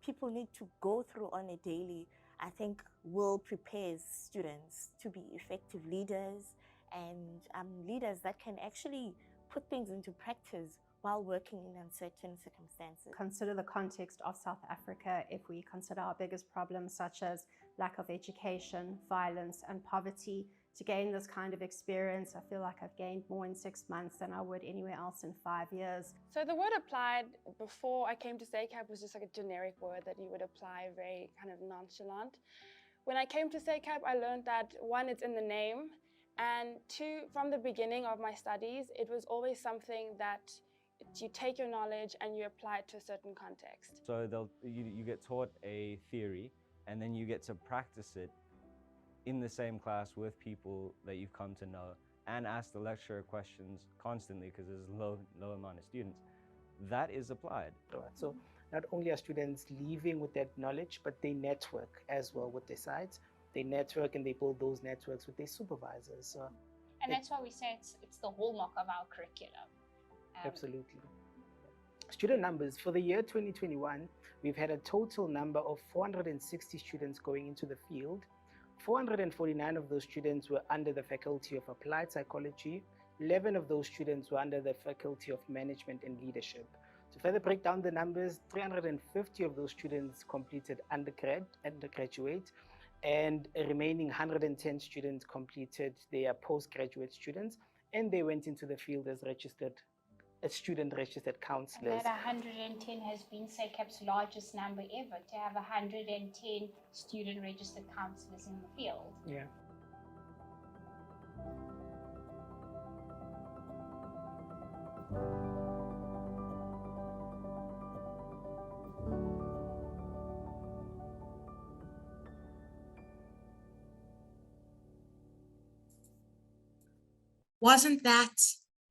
people need to go through on a daily, I think WIL prepares students to be effective leaders and leaders that can actually put things into practice while working in uncertain circumstances. Consider the context of South Africa if we consider our biggest problems such as lack of education, violence and poverty. To gain this kind of experience, I feel like I've gained more in 6 months than I would anywhere else in 5 years. So the word applied before I came to SACAP was just like a generic word that you would apply very kind of nonchalant. When I came to SACAP, I learned that one, it's in the name, and two, from the beginning of my studies, it was always something that you take your knowledge and you apply it to a certain context. So you get taught a theory and then you get to practice it in the same class with people that you've come to know and ask the lecturer questions constantly because there's a low amount of students. That is applied. So not only are students leaving with that knowledge, but they network as well with their sites. They network and they build those networks with their supervisors. And that's why we say it's the hallmark of our curriculum. Absolutely. Student numbers for the year 2021, we've had a total number of 460 students going into the field. 449 of those students were under the Faculty of Applied Psychology. 11 of those students were under the Faculty of Management and Leadership. To further break down the numbers, 350 of those students completed undergraduate, and a remaining 110 students completed their postgraduate students, and they went into the field as student-registered counselors. That 110 has been SACAP's largest number ever, to have 110 student-registered counselors in the field. Yeah. Wasn't that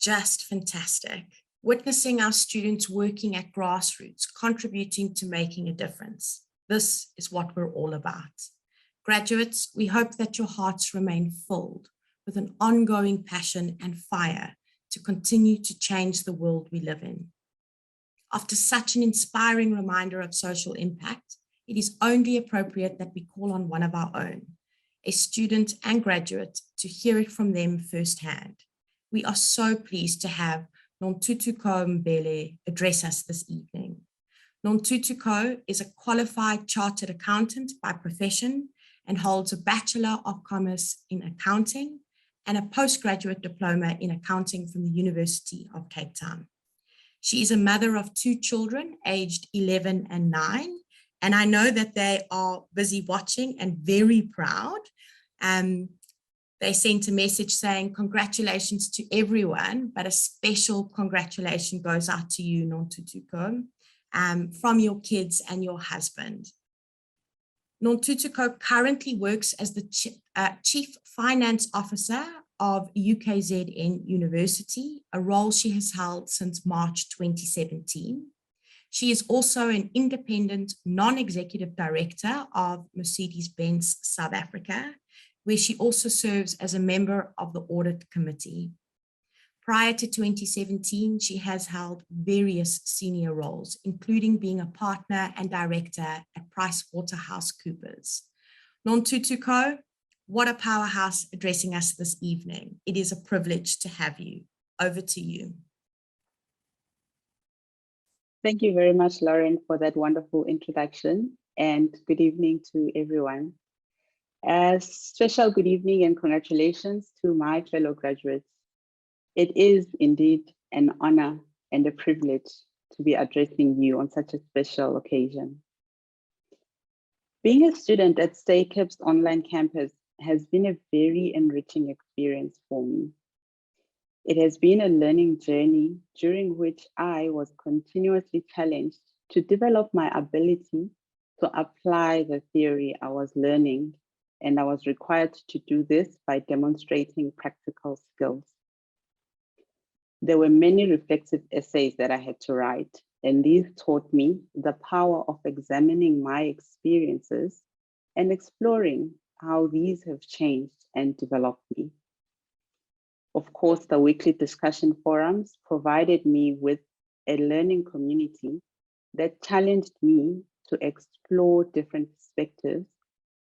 just fantastic? Witnessing our students working at grassroots, contributing to making a difference. This is what we're all about. Graduates, we hope that your hearts remain filled with an ongoing passion and fire to continue to change the world we live in. After such an inspiring reminder of social impact, it is only appropriate that we call on one of our own, a student and graduate, to hear it from them firsthand. We are so pleased to have Nontutuko Mbele address us this evening. Nontutuko is a qualified chartered accountant by profession and holds a Bachelor of Commerce in Accounting and a postgraduate diploma in accounting from the University of Cape Town. She is a mother of 2 children aged 11 and 9, and I know that they are busy watching and very proud. They sent a message saying congratulations to everyone, but a special congratulation goes out to you, Nontutuko, from your kids and your husband. Nontutuko currently works as the Chief Finance Officer of UKZN University, a role she has held since March 2017. She is also an independent non-executive director of Mercedes-Benz South Africa, where she also serves as a member of the Audit Committee. Prior to 2017, she has held various senior roles, including being a partner and director at PricewaterhouseCoopers. Nontutuko, what a powerhouse addressing us this evening. It is a privilege to have you. Over to you. Thank you very much, Lauren, for that wonderful introduction, and good evening to everyone. A special good evening and congratulations to my fellow graduates. It is indeed an honor and a privilege to be addressing you on such a special occasion. Being a student at SACAP's online campus has been a very enriching experience for me. It has been a learning journey during which I was continuously challenged to develop my ability to apply the theory I was learning, and I was required to do this by demonstrating practical skills. There were many reflexive essays that I had to write, and these taught me the power of examining my experiences and exploring how these have changed and developed me. Of course, the weekly discussion forums provided me with a learning community that challenged me to explore different perspectives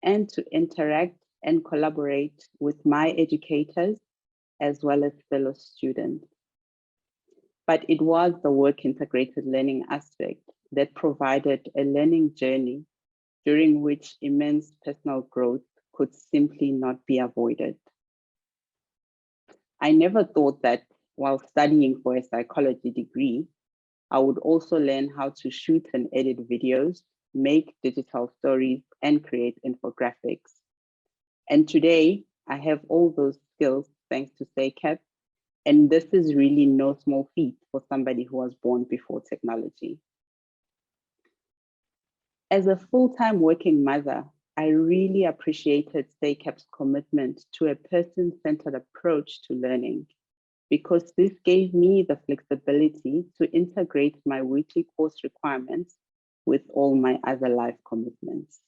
and to interact and collaborate with my educators as well as fellow students. But it was the work integrated learning aspect that provided a learning journey during which immense personal growth could simply not be avoided. I never thought that while studying for a psychology degree, I would also learn how to shoot and edit videos, make digital stories, and create infographics. And today, I have all those skills thanks to SACAP, and this is really no small feat for somebody who was born before technology. As a full-time working mother, I really appreciated SACAP's commitment to a person-centered approach to learning, because this gave me the flexibility to integrate my weekly course requirements with all my other life commitments.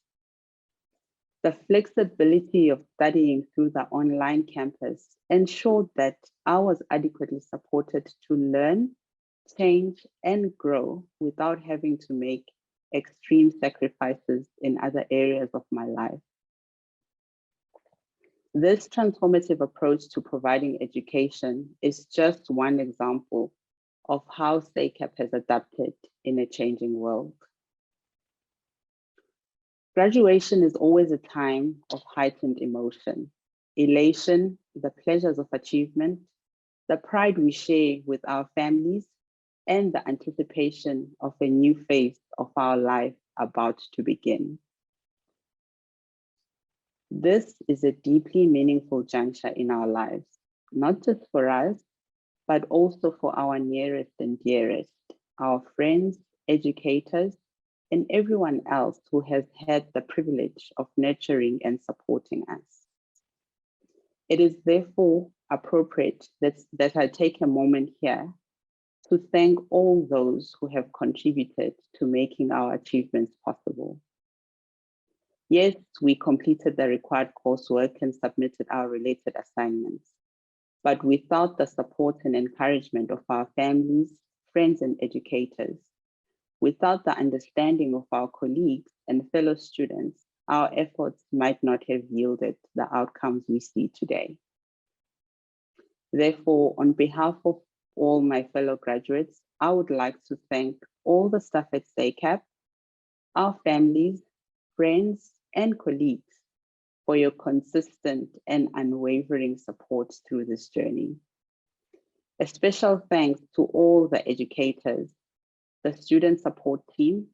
The flexibility of studying through the online campus ensured that I was adequately supported to learn change, and grow without having to make extreme sacrifices in other areas of my life. This transformative approach to providing education is just one example of how SACAP has adapted in a changing world. Graduation is always a time of heightened emotion, elation, the pleasures of achievement, the pride we share with our families, and the anticipation of a new phase of our life about to begin. This is a deeply meaningful juncture in our lives, not just for us, but also for our nearest and dearest, our friends, educators, and everyone else who has had the privilege of nurturing and supporting us. It is therefore appropriate that I take a moment here to thank all those who have contributed to making our achievements possible. Yes, we completed the required coursework and submitted our related assignments, but without the support and encouragement of our families, friends, and educators, without the understanding of our colleagues and fellow students, our efforts might not have yielded the outcomes we see today. Therefore, on behalf of all my fellow graduates, I would like to thank all the staff at SACAP, our families, friends, and colleagues for your consistent and unwavering support through this journey. A special thanks to all the educators, the student support team,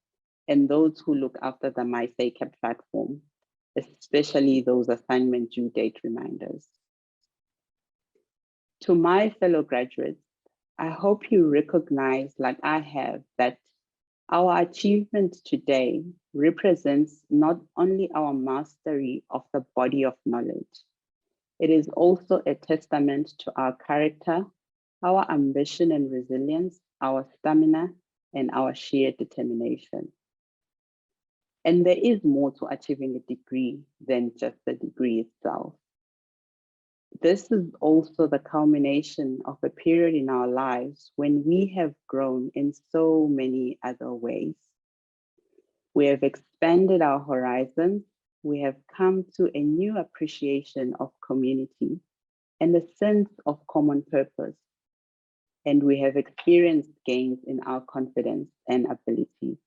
and those who look after the My SACAP platform, especially those assignment due date reminders. To my fellow graduates, I hope you recognize, like I have, that our achievement today represents not only our mastery of the body of knowledge, it is also a testament to our character, our ambition and resilience, our stamina, and our sheer determination. And there is more to achieving a degree than just the degree itself. This is also the culmination of a period in our lives when we have grown in so many other ways. We have expanded our horizons, we have come to a new appreciation of community and a sense of common purpose, and we have experienced gains in our confidence and abilities.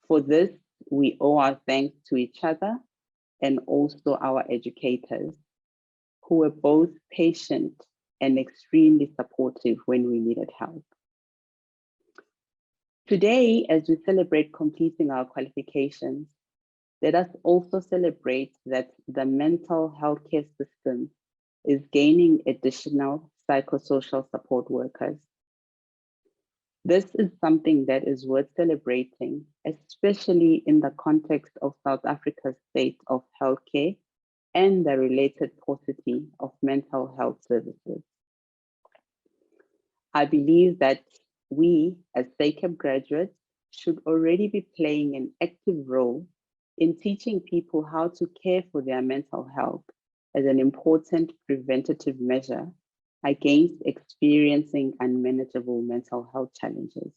For this, we owe our thanks to each other and also our educators, who were both patient and extremely supportive when we needed help. Today, as we celebrate completing our qualifications, let us also celebrate that the mental health care system is gaining additional psychosocial support workers. This is something that is worth celebrating, especially in the context of South Africa's state of healthcare and the related paucity of mental health services. I believe that we, as SACAP graduates, should already be playing an active role in teaching people how to care for their mental health as an important preventative measure against experiencing unmanageable mental health challenges.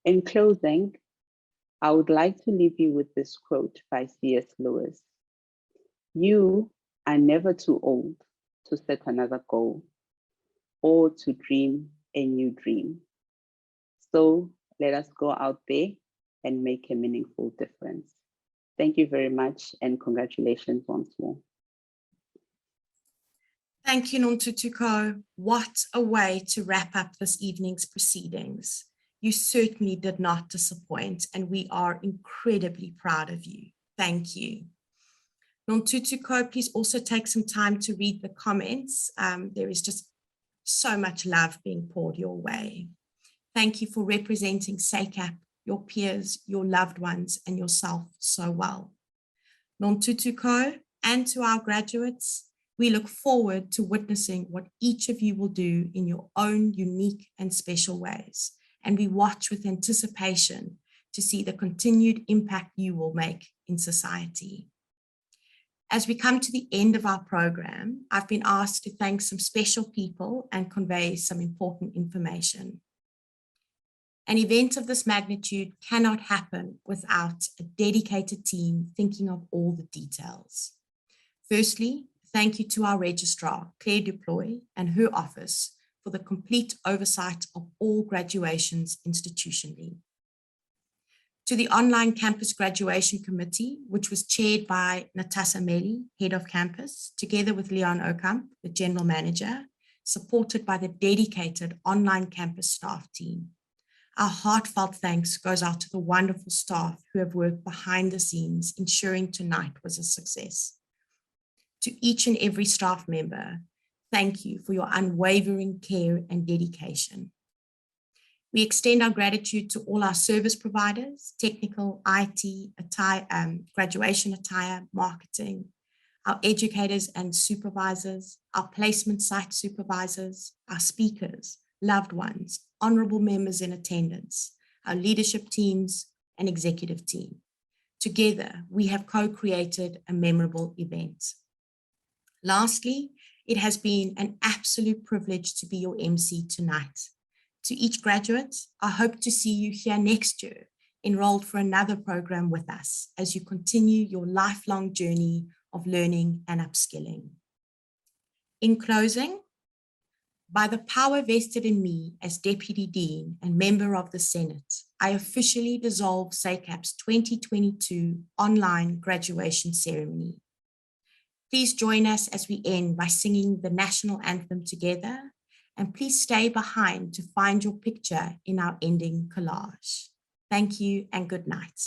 In closing, I would like to leave you with this quote by C.S. Lewis. You are never too old to set another goal or to dream a new dream. So let us go out there and make a meaningful difference. Thank you very much and congratulations once more. Thank you, Nontutuko. What a way to wrap up this evening's proceedings. You certainly did not disappoint, and we are incredibly proud of you. Thank you. Nontutuko, please also take some time to read the comments. There is just so much love being poured your way. Thank you for representing SACAP, your peers, your loved ones, and yourself so well. Nontutuko, and to our graduates, we look forward to witnessing what each of you will do in your own unique and special ways. And we watch with anticipation to see the continued impact you will make in society. As we come to the end of our program, I've been asked to thank some special people and convey some important information. An event of this magnitude cannot happen without a dedicated team thinking of all the details. Firstly, thank you to our Registrar, Claire Duploy, and her office for the complete oversight of all graduations institutionally. To the Online Campus Graduation Committee, which was chaired by Natasha Melli, Head of Campus, together with Leon Okamp, the General Manager, supported by the dedicated Online Campus staff team. Our heartfelt thanks goes out to the wonderful staff who have worked behind the scenes, ensuring tonight was a success. To each and every staff member, thank you for your unwavering care and dedication. We extend our gratitude to all our service providers, technical, IT, attire, graduation attire, marketing, our educators and supervisors, our placement site supervisors, our speakers, loved ones, honorable members in attendance, our leadership teams and executive team. Together, we have co-created a memorable event. Lastly, it has been an absolute privilege to be your MC tonight. To each graduate, I hope to see you here next year, enrolled for another program with us as you continue your lifelong journey of learning and upskilling. In closing, by the power vested in me as Deputy Dean and member of the Senate, I officially dissolve SACAP's 2022 online graduation ceremony. Please join us as we end by singing the national anthem together, and please stay behind to find your picture in our ending collage. Thank you and good night.